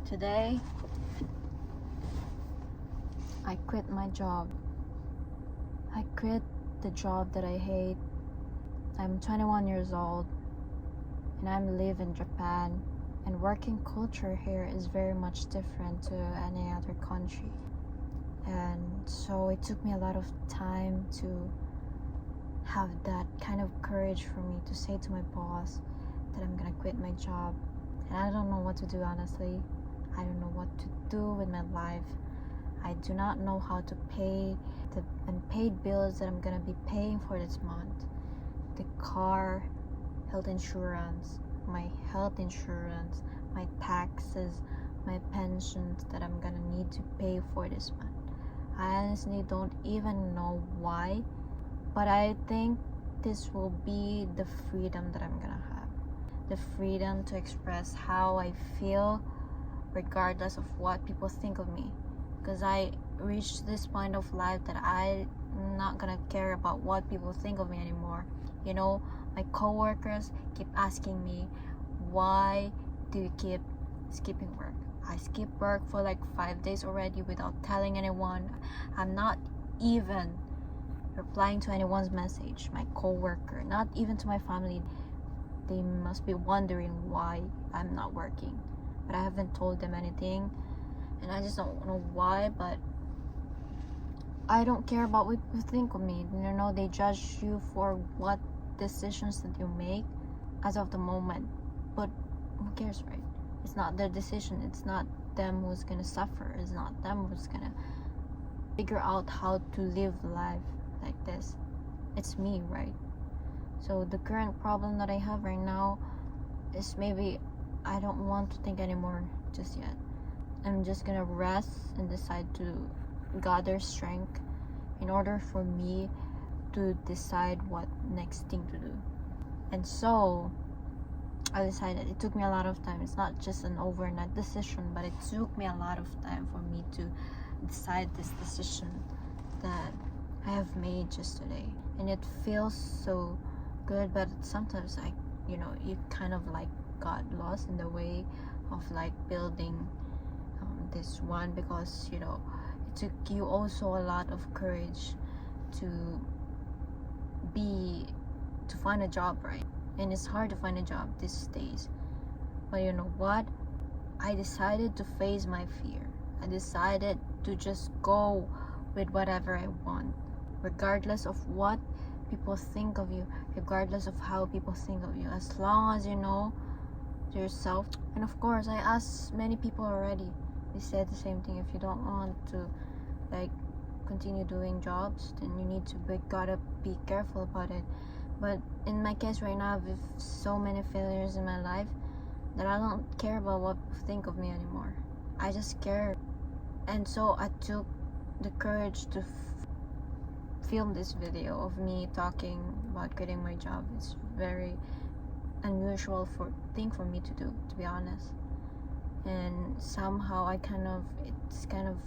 Today, I quit my job. I quit the job that I hate. I'm 21 years old and I'm living in Japan, and working culture here is very much different to any other country. And so it took me a lot of time to have that kind of courage for me to say to my boss that I'm gonna quit my job. And I don't know what to do, honestly. I don't know what to do with my life. I do not know how to pay the unpaid bills that I'm gonna be paying for this month. The car, health insurance, my health insurance, my taxes, my pensions that I'm gonna need to pay for this month. I honestly don't even know why, but I think this will be the freedom that I'm gonna have. The freedom to express how I feel regardless of what people think of me. Because I reached this point of life that I'm not gonna care about what people think of me anymore. You know, my coworkers keep asking me, why do you keep skipping work? I skip work for like 5 days already without telling anyone. I'm not even replying to anyone's message, my coworker, not even to my family. They must be wondering why I'm not working, but I haven't told them anything, and I just don't know why. But I don't care about what people think of me. You know, they judge you for what decisions that you make as of the moment, but who cares, right? It's not their decision. It's not them who's gonna suffer. It's not them who's gonna figure out how to live life like this. It's me, right? So the current problem that I have right now is maybe I don't want to think anymore just yet. I'm just gonna rest and decide to gather strength in order for me to decide what next thing to do. And so I decided, it took me a lot of time. It's not just an overnight decision, but it took me a lot of time for me to decide this decision that I have made just today. And it feels so good, but sometimes you kind of like got lost in the way of like building this one, because it took you also a lot of courage to find a job, right? And it's hard to find a job these days. But you know what? I decided to face my fear. I decided to just go with whatever I want, regardless of what people think of you, regardless of how people think of you, as long as you know yourself. And of course, I asked many people already. They said the same thing. If you don't want to like continue doing jobs, then you need to gotta be careful about it. But in my case right now, with so many failures in my life, that I don't care about what people think of me anymore. I just care. And so I took the courage to film this video of me talking about quitting my job. It's very unusual thing for me to do, to be honest. And somehow it's kind of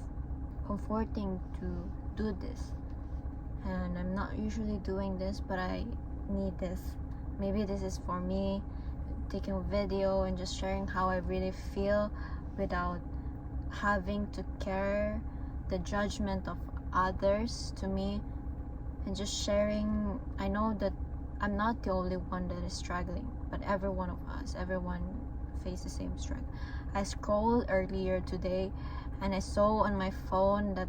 comforting to do this. And I'm not usually doing this, but I need this. Maybe this is for me, taking a video and just sharing how I really feel without having to care the judgment of others to me, and just sharing. I know that I'm not the only one that is struggling, but every one of us, everyone faces the same struggle. I scrolled earlier today and I saw on my phone that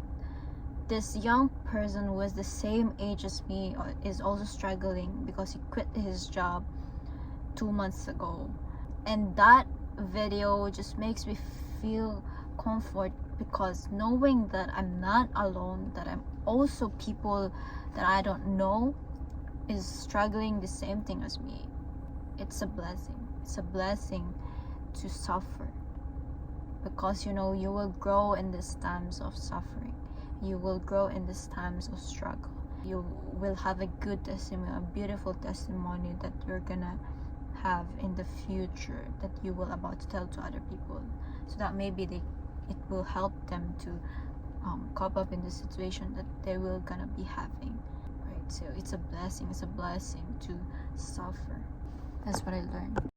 this young person who is the same age as me is also struggling because he quit his job 2 months ago. And that video just makes me feel comfort, because knowing that I'm not alone, that I'm also people that I don't know is struggling the same thing as me. It's a blessing. It's a blessing to suffer, because you will grow in these times of suffering. You will grow in these times of struggle. You will have a good testimony, a beautiful testimony that you're gonna have in the future, that you will about to tell to other people, so that maybe it will help them to cope up in the situation that they will gonna be having, right? So it's a blessing. It's a blessing to suffer. That's what I learned.